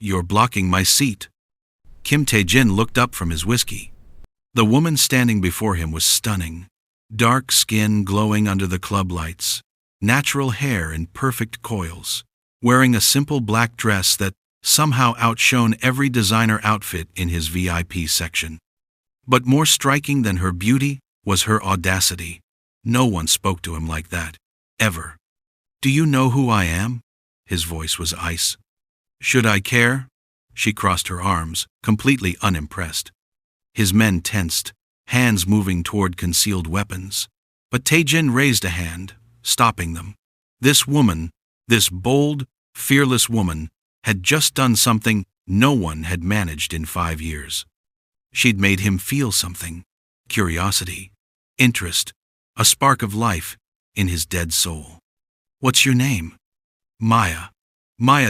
You're blocking my seat. Kim Tae-jin looked up from his whiskey. The woman standing before him was stunning. Dark skin glowing under the club lights, natural hair in perfect coils, wearing a simple black dress that somehow outshone every designer outfit in his VIP section. But more striking than her beauty was her audacity. No one spoke to him like that, ever. Do you know who I am? His voice was ice. Should I care? She crossed her arms, completely unimpressed. His men tensed, hands moving toward concealed weapons. But Tae-jin raised a hand, stopping them. This woman, this bold, fearless woman, had just done something no one had managed in 5 years. She'd made him feel something, curiosity, interest, a spark of life in his dead soul. What's your name? Maya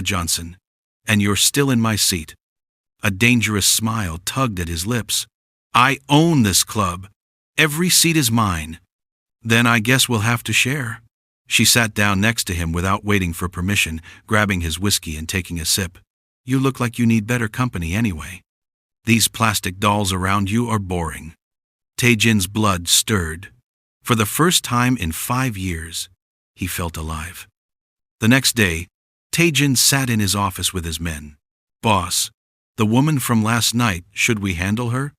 Johnson, and you're still in my seat. A dangerous smile tugged at his lips. I own this club. Every seat is mine. Then I guess we'll have to share. She sat down next to him without waiting for permission, grabbing his whiskey and taking a sip. You look like you need better company anyway. These plastic dolls around you are boring. Tae-jin's blood stirred. For the first time in 5 years, he felt alive. The next day, Tae-jin sat in his office with his men. Boss, the woman from last night, should we handle her?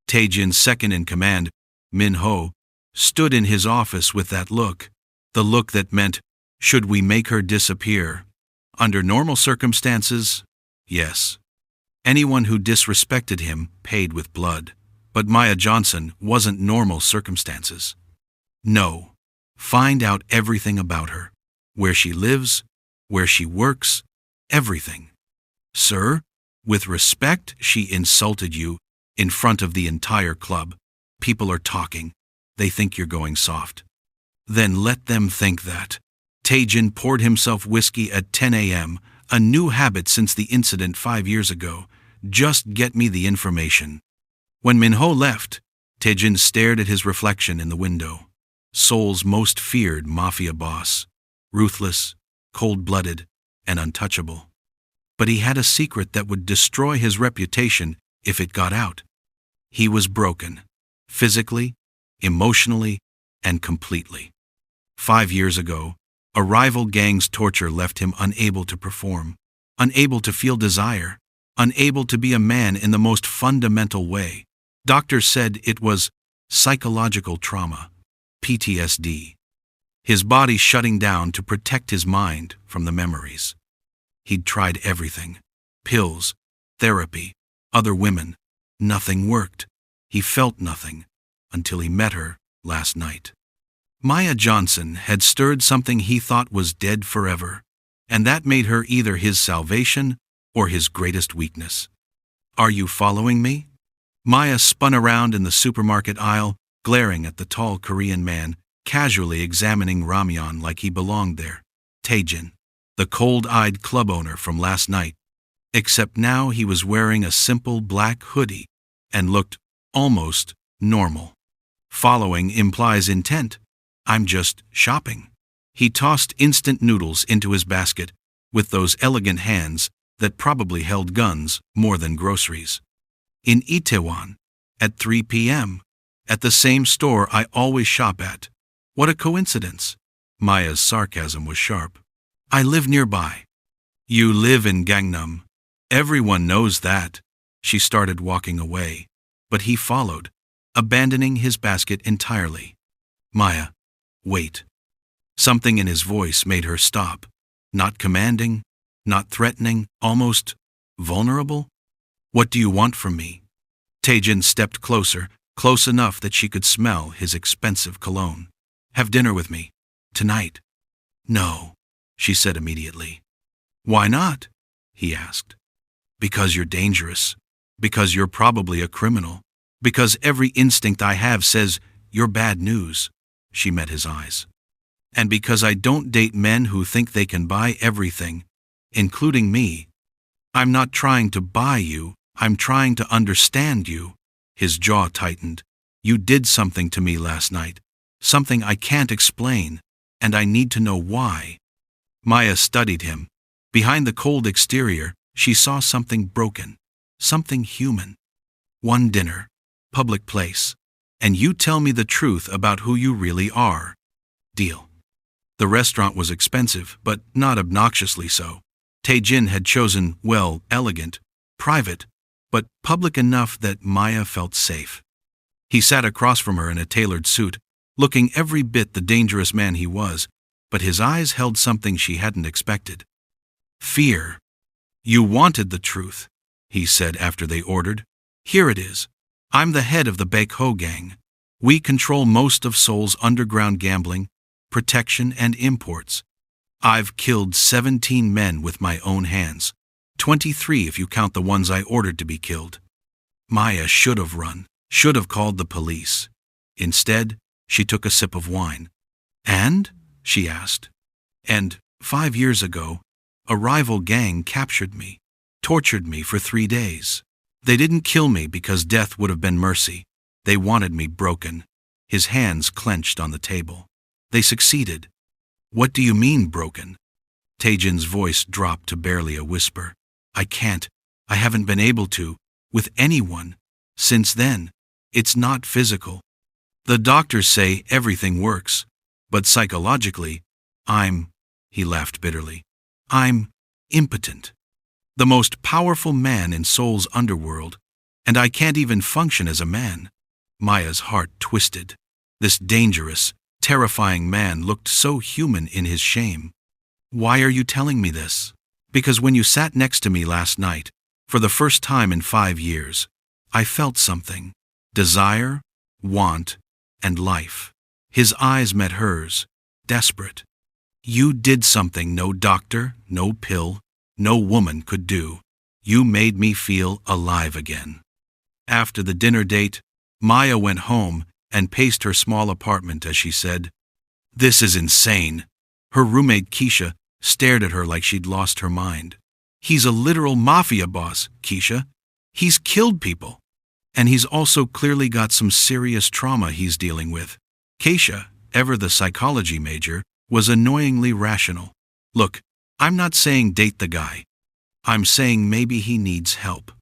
Tae-jin's second-in-command, Min-ho, stood in his office with that look. The look that meant, should we make her disappear? Under normal circumstances, yes. Anyone who disrespected him paid with blood. But Maya Johnson wasn't normal circumstances. No. Find out everything about her. Where she lives, where she works, everything. Sir, with respect, she insulted you in front of the entire club. People are talking. They think you're going soft. Then let them think that. Tae-jin poured himself whiskey at 10 a.m., a new habit since the incident 5 years ago. Just get me the information. When Min-ho left, Tae-jin stared at his reflection in the window. Seoul's most feared Mafia boss. Ruthless, cold-blooded, and untouchable. But he had a secret that would destroy his reputation if it got out. He was broken. Physically, emotionally, and completely. 5 years ago, a rival gang's torture left him unable to perform, unable to feel desire, unable to be a man in the most fundamental way. Doctors said it was psychological trauma, PTSD. His body shutting down to protect his mind from the memories. He'd tried everything. Pills, therapy, other women. Nothing worked. He felt nothing until he met her last night. Maya Johnson had stirred something he thought was dead forever, and that made her either his salvation or his greatest weakness. Are you following me? Maya spun around in the supermarket aisle, glaring at the tall Korean man, casually examining ramyeon like he belonged there. Tae-jin, the cold-eyed club owner from last night. Except now he was wearing a simple black hoodie and looked almost normal. Following implies intent. I'm just shopping. He tossed instant noodles into his basket with those elegant hands that probably held guns more than groceries. In Itaewon, at 3 p.m., at the same store I always shop at. What a coincidence. Maya's sarcasm was sharp. I live nearby. You live in Gangnam. Everyone knows that. She started walking away, but he followed, abandoning his basket entirely. Maya, wait. Something in his voice made her stop. Not commanding, not threatening, almost vulnerable. What do you want from me? Tae-jin stepped closer, close enough that she could smell his expensive cologne. Have dinner with me. Tonight. No, she said immediately. Why not? He asked. Because you're dangerous. Because you're probably a criminal. Because every instinct I have says you're bad news. She met his eyes. And because I don't date men who think they can buy everything, including me. I'm not trying to buy you, I'm trying to understand you. His jaw tightened. You did something to me last night. Something I can't explain, and I need to know why. Maya studied him. Behind the cold exterior, She saw something broken, something human. One dinner, public place, and you tell me the truth about who you really are. Deal. The restaurant was expensive, but not obnoxiously so. Tae-jin had chosen, well, elegant, private, but public enough that Maya felt safe. He sat across from her in a tailored suit, looking every bit the dangerous man he was, but his eyes held something she hadn't expected. Fear. You wanted the truth, he said after they ordered. Here it is. I'm the head of the Baekho gang. We control most of Seoul's underground gambling, protection, and imports. I've killed 17 men with my own hands, 23 if you count the ones I ordered to be killed. Maya should have run, should have called the police. Instead, she took a sip of wine. And? She asked. And 5 years ago, a rival gang captured me, tortured me for 3 days. They didn't kill me because death would have been mercy. They wanted me broken. His hands clenched on the table. They succeeded. What do you mean broken? Tae-jin's voice dropped to barely a whisper. I can't. I haven't been able to, with anyone. Since then, it's not physical. The doctors say everything works, but psychologically, he laughed bitterly, I'm impotent. The most powerful man in Seoul's underworld, and I can't even function as a man. Maya's heart twisted. This dangerous, terrifying man looked so human in his shame. Why are you telling me this? Because when you sat next to me last night, for the first time in 5 years, I felt something. Desire, want, and life. His eyes met hers, desperate. You did something no doctor, no pill, no woman could do. You made me feel alive again. After the dinner date, Maya went home and paced her small apartment as she said, This is insane. Her roommate Keisha stared at her like she'd lost her mind. He's a literal mafia boss, Keisha. He's killed people. And he's also clearly got some serious trauma he's dealing with. Keisha, ever the psychology major, was annoyingly rational. Look, I'm not saying date the guy. I'm saying maybe he needs help.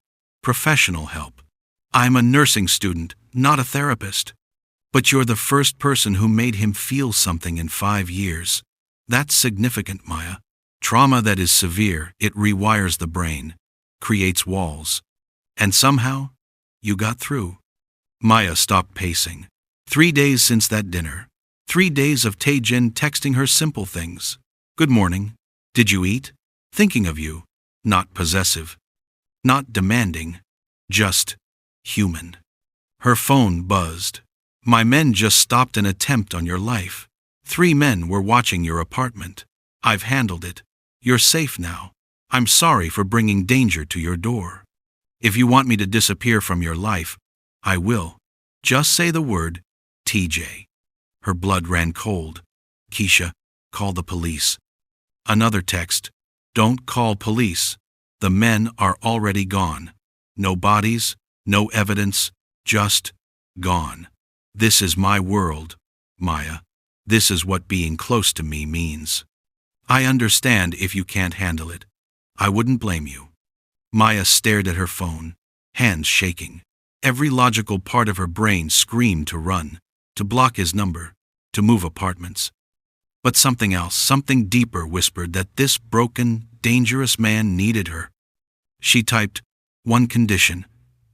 Professional help. I'm a nursing student, not a therapist. But you're the first person who made him feel something in 5 years. That's significant, Maya. Trauma that is severe, it rewires the brain, creates walls. And somehow, you got through. Maya stopped pacing. 3 days since that dinner. 3 days of Tae-jin texting her simple things. Good morning. Did you eat? Thinking of you. Not possessive. Not demanding. Just human. Her phone buzzed. My men just stopped an attempt on your life. 3 men were watching your apartment. I've handled it. You're safe now. I'm sorry for bringing danger to your door. If you want me to disappear from your life, I will. Just say the word, TJ. Her blood ran cold. Keisha, call the police. Another text. Don't call police. The men are already gone. No bodies, no evidence, just gone. This is my world, Maya. This is what being close to me means. I understand if you can't handle it. I wouldn't blame you. Maya stared at her phone, hands shaking. Every logical part of her brain screamed to run, to block his number, to move apartments. But something else, something deeper whispered that this broken, dangerous man needed her. She typed, one condition.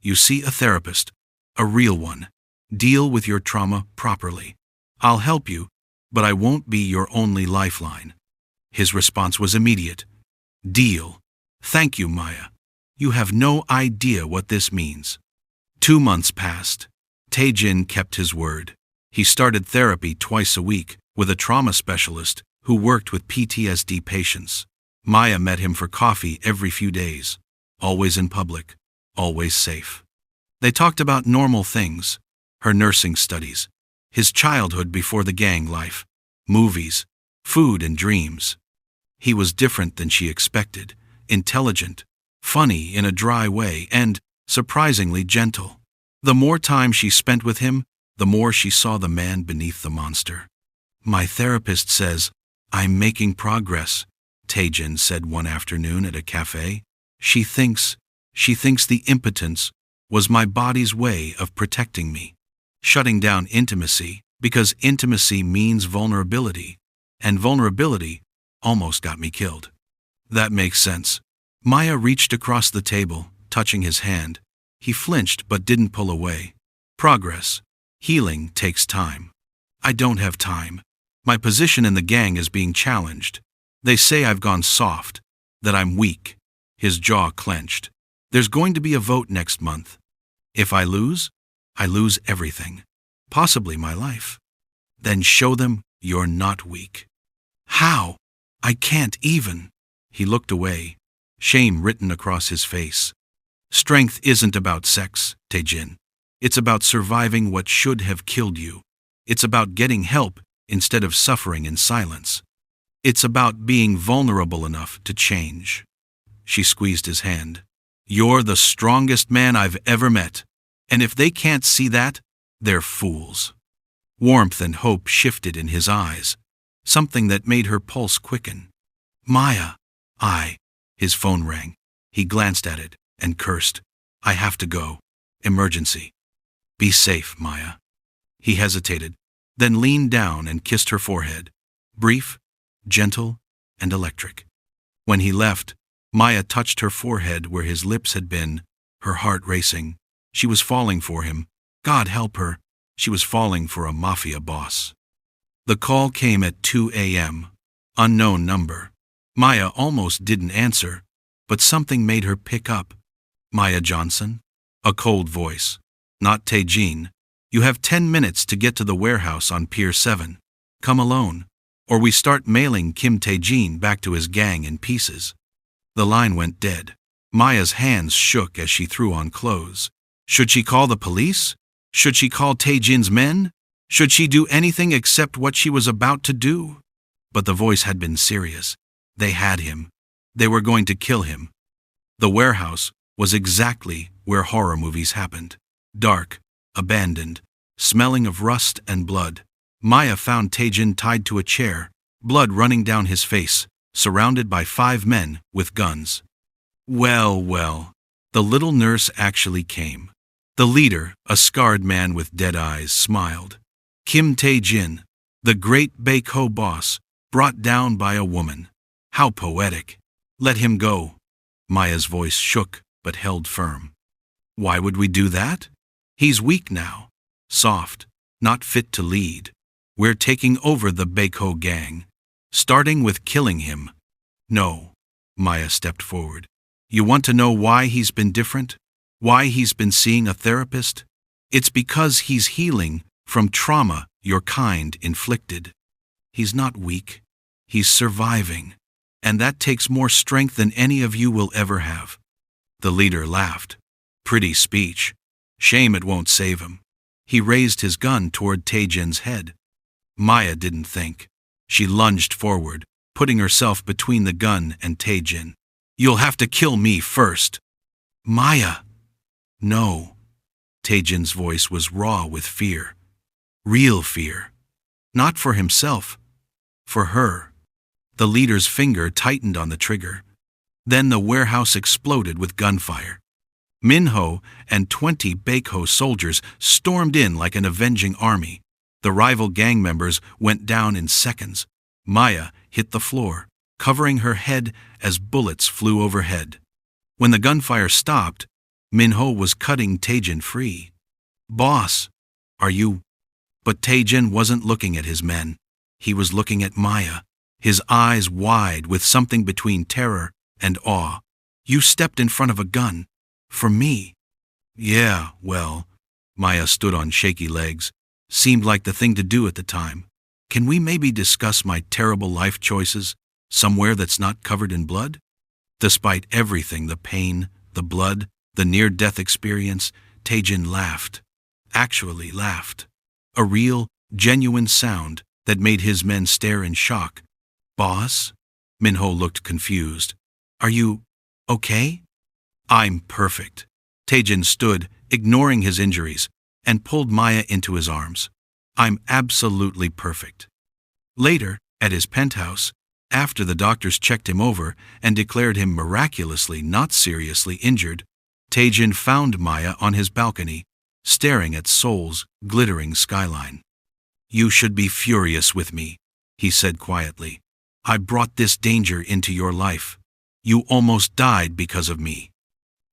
You see a therapist, a real one. Deal with your trauma properly. I'll help you, but I won't be your only lifeline. His response was immediate. Deal. Thank you, Maya. You have no idea what this means. 2 months passed. Tae-jin kept his word. He started therapy twice a week with a trauma specialist who worked with PTSD patients. Maya met him for coffee every few days, always in public, always safe. They talked about normal things, her nursing studies, his childhood before the gang life, movies, food and dreams. He was different than she expected, intelligent, funny in a dry way, and surprisingly gentle. The more time she spent with him, the more she saw the man beneath the monster. My therapist says, I'm making progress, Tae-jin said one afternoon at a cafe. She thinks the impotence was my body's way of protecting me, shutting down intimacy, because intimacy means vulnerability, and vulnerability almost got me killed. That makes sense. Maya reached across the table, touching his hand. He flinched but didn't pull away. Progress, healing takes time. I don't have time. My position in the gang is being challenged. They say I've gone soft, that I'm weak. His jaw clenched. There's going to be a vote next month. If I lose everything. Possibly my life. Then show them you're not weak. How? I can't even. He looked away, shame written across his face. Strength isn't about sex, Tae-jin. It's about surviving what should have killed you. It's about getting help instead of suffering in silence. It's about being vulnerable enough to change. She squeezed his hand. You're the strongest man I've ever met, and if they can't see that, they're fools. Warmth and hope shifted in his eyes, something that made her pulse quicken. Maya, his phone rang. He glanced at it and cursed. I have to go. Emergency. Be safe, Maya. He hesitated, then leaned down and kissed her forehead. Brief, gentle, and electric. When he left, Maya touched her forehead where his lips had been, her heart racing. She was falling for him. God help her. She was falling for a Mafia boss. The call came at 2 a.m. Unknown number. Maya almost didn't answer, but something made her pick up. Maya Johnson? A cold voice. Not Tae-jin. You have 10 minutes to get to the warehouse on Pier 7. Come alone, or we start mailing Kim Tae-jin back to his gang in pieces. The line went dead. Maya's hands shook as she threw on clothes. Should she call the police? Should she call Tae-jin's men? Should she do anything except what she was about to do? But the voice had been serious. They had him. They were going to kill him. The warehouse was exactly where horror movies happened. Dark, abandoned, smelling of rust and blood. Maya found Tae-jin tied to a chair, blood running down his face, surrounded by 5 men with guns. Well, the little nurse actually came. The leader, a scarred man with dead eyes, smiled. Kim Tae-jin, the great Baekho boss, brought down by a woman. How poetic. Let him go. Maya's voice shook but held firm. Why would we do that? He's weak now. Soft, not fit to lead. We're taking over the Baekho gang, starting with killing him. No. Maya stepped forward. You want to know why he's been different? Why he's been seeing a therapist? It's because he's healing from trauma your kind inflicted. He's not weak. He's surviving. And that takes more strength than any of you will ever have. The leader laughed. Pretty speech. Shame it won't save him. He raised his gun toward Tae-jin's head. Maya didn't think. She lunged forward, putting herself between the gun and Tae-jin. You'll have to kill me first. Maya. No. Tae-jin's voice was raw with fear. Real fear. Not for himself. For her. The leader's finger tightened on the trigger. Then the warehouse exploded with gunfire. Minho and 20 Baekho soldiers stormed in like an avenging army. The rival gang members went down in seconds. Maya hit the floor, covering her head as bullets flew overhead. When the gunfire stopped, Minho was cutting Tae-jin free. Boss, are you? But Tae-jin wasn't looking at his men. He was looking at Maya, his eyes wide with something between terror and awe. You stepped in front of a gun. For me. Yeah, well, Maya stood on shaky legs. Seemed like the thing to do at the time. Can we maybe discuss my terrible life choices somewhere that's not covered in blood? Despite everything, the pain, the blood, the near-death experience, Tae-jin laughed. Actually laughed. A real, genuine sound that made his men stare in shock. Boss? Minho looked confused. Are you okay? I'm perfect. Tae-jin stood, ignoring his injuries, and pulled Maya into his arms. I'm absolutely perfect. Later, at his penthouse, After the doctors checked him over and declared him miraculously not seriously injured, Tae-jin found Maya on his balcony, staring at Seoul's glittering skyline. "You should be furious with me," he said quietly. "I brought this danger into your life. You almost died because of me.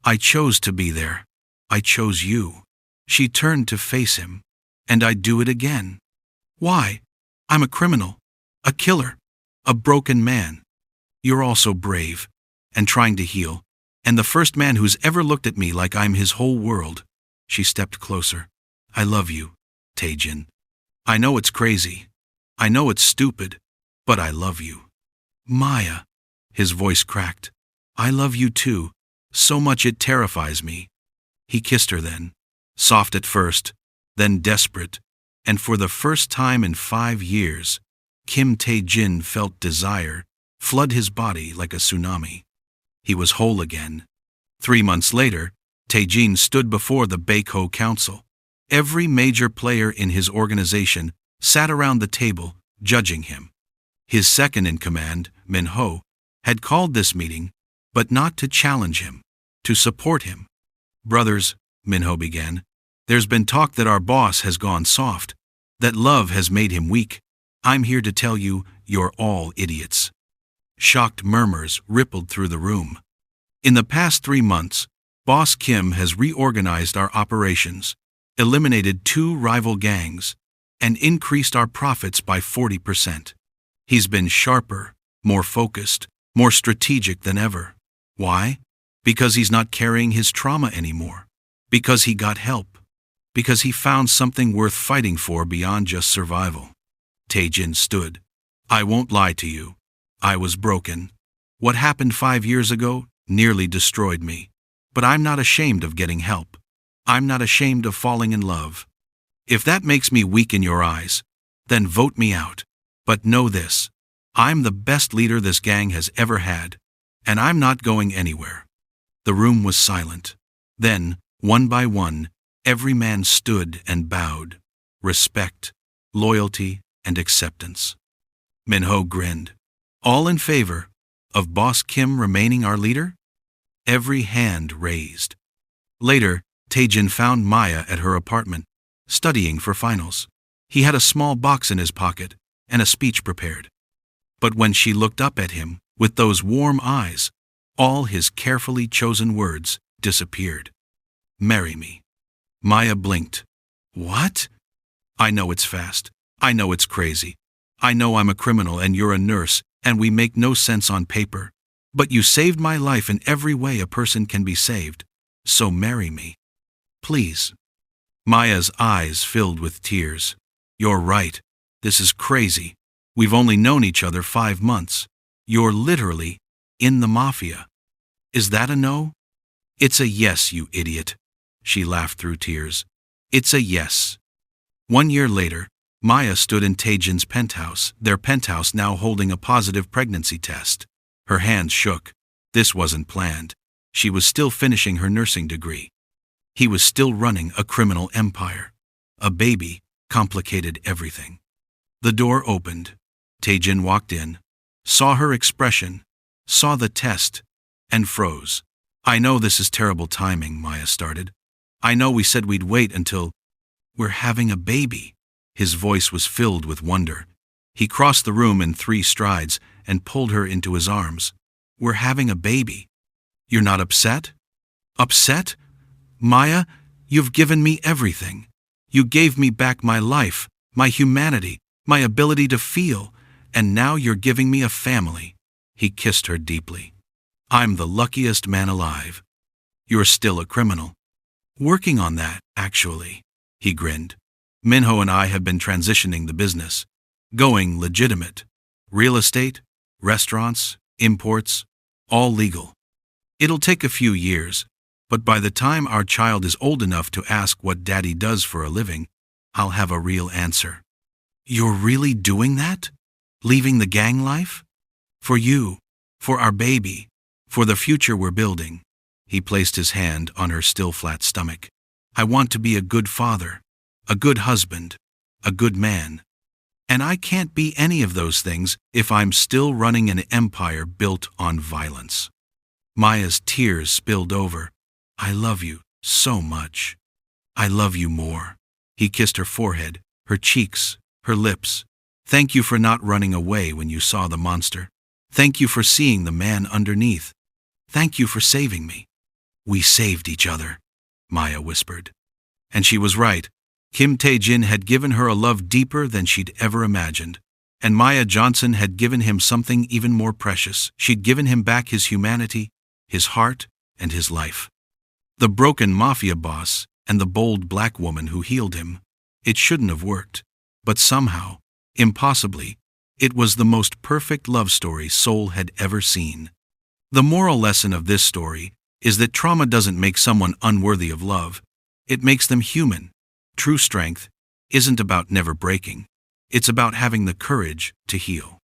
I chose to be there. I chose you." She turned to face him. "And I'd do it again." "Why? I'm a criminal, a killer, a broken man. You're also brave, and trying to heal, and the first man who's ever looked at me like I'm his whole world." She stepped closer. "I love you, Tae-jin. I know it's crazy. I know it's stupid, but I love you." "Maya," his voice cracked. "I love you too, so much it terrifies me." He kissed her then, soft at first, then desperate, and for the first time in 5 years, Kim Tae-jin felt desire flood his body like a tsunami. He was whole again. 3 months later, Tae-jin stood before the Baekho Council. Every major player in his organization sat around the table, judging him. His second-in-command, Manhood, had called this meeting, but not to challenge him, to support him. "Brothers," Manhood began, "there's been talk that our boss has gone soft, that love has made him weak. I'm here to tell you, you're all idiots." Shocked murmurs rippled through the room. "In the past 3 months, Boss Kim has reorganized our operations, eliminated 2 rival gangs, and increased our profits by 40%. He's been sharper, more focused, more strategic than ever. Why? Because he's not carrying his trauma anymore. Because he got help. Because he found something worth fighting for beyond just survival." Tae-jin stood. "I won't lie to you. I was broken. What happened 5 years ago nearly destroyed me. But I'm not ashamed of getting help. I'm not ashamed of falling in love. If that makes me weak in your eyes, then vote me out. But know this, I'm the best leader this gang has ever had, and I'm not going anywhere." The room was silent. Then, one by one, every man stood and bowed. Respect, loyalty, and acceptance. Manhood grinned. "All in favor of Boss Kim remaining our leader?" Every hand raised. Later, Tae-jin found Maya at her apartment, studying for finals. He had a small box in his pocket and a speech prepared. But when she looked up at him with those warm eyes, all his carefully chosen words disappeared. "Marry me." Maya blinked. "What?" "I know it's fast. I know it's crazy. I know I'm a criminal and you're a nurse, and we make no sense on paper. But you saved my life in every way a person can be saved. So marry me. Please." Maya's eyes filled with tears. "You're right. This is crazy. We've only known each other 5 months. You're literally in the Mafia. Is that a no?" "It's a yes, you idiot." She laughed through tears. "It's a yes." 1 year later, Maya stood in Tae-jin's penthouse, their penthouse now holding a positive pregnancy test. Her hands shook. This wasn't planned. She was still finishing her nursing degree. He was still running a criminal empire. A baby complicated everything. The door opened. Tae-jin walked in, saw her expression, saw the test, and froze. "I know this is terrible timing," Maya started. "I know we said we'd wait until we're having a baby." His voice was filled with wonder. He crossed the room in 3 strides and pulled her into his arms. "We're having a baby. You're not upset?" "Upset? Maya, you've given me everything. You gave me back my life, my humanity, my ability to feel, and now you're giving me a family." He kissed her deeply. "I'm the luckiest man alive." "You're still a criminal." "Working on that, actually." He grinned. "Minho and I have been transitioning the business, going legitimate. Real estate, restaurants, imports, all legal. It'll take a few years, but by the time our child is old enough to ask what Daddy does for a living, I'll have a real answer." "You're really doing that? Leaving the gang life? For you, for our baby, for the future we're building." He placed his hand on her still flat stomach. "I want to be a good father, a good husband, a good man." And I can't be any of those things if I'm still running an empire built on violence. Maya's tears spilled over. I love you so much. I love you more. He kissed her forehead, her cheeks, her lips. Thank you for not running away when you saw the monster. Thank you for seeing the man underneath. Thank you for saving me. We saved each other, Maya whispered. And she was right. Kim Tae-jin had given her a love deeper than she'd ever imagined. And Maya Johnson had given him something even more precious. She'd given him back his humanity, his heart, and his life. The broken mafia boss and the bold black woman who healed him. It shouldn't have worked. But somehow, impossibly, it was the most perfect love story Seoul had ever seen. The moral lesson of this story is that trauma doesn't make someone unworthy of love. It makes them human. True strength isn't about never breaking. It's about having the courage to heal.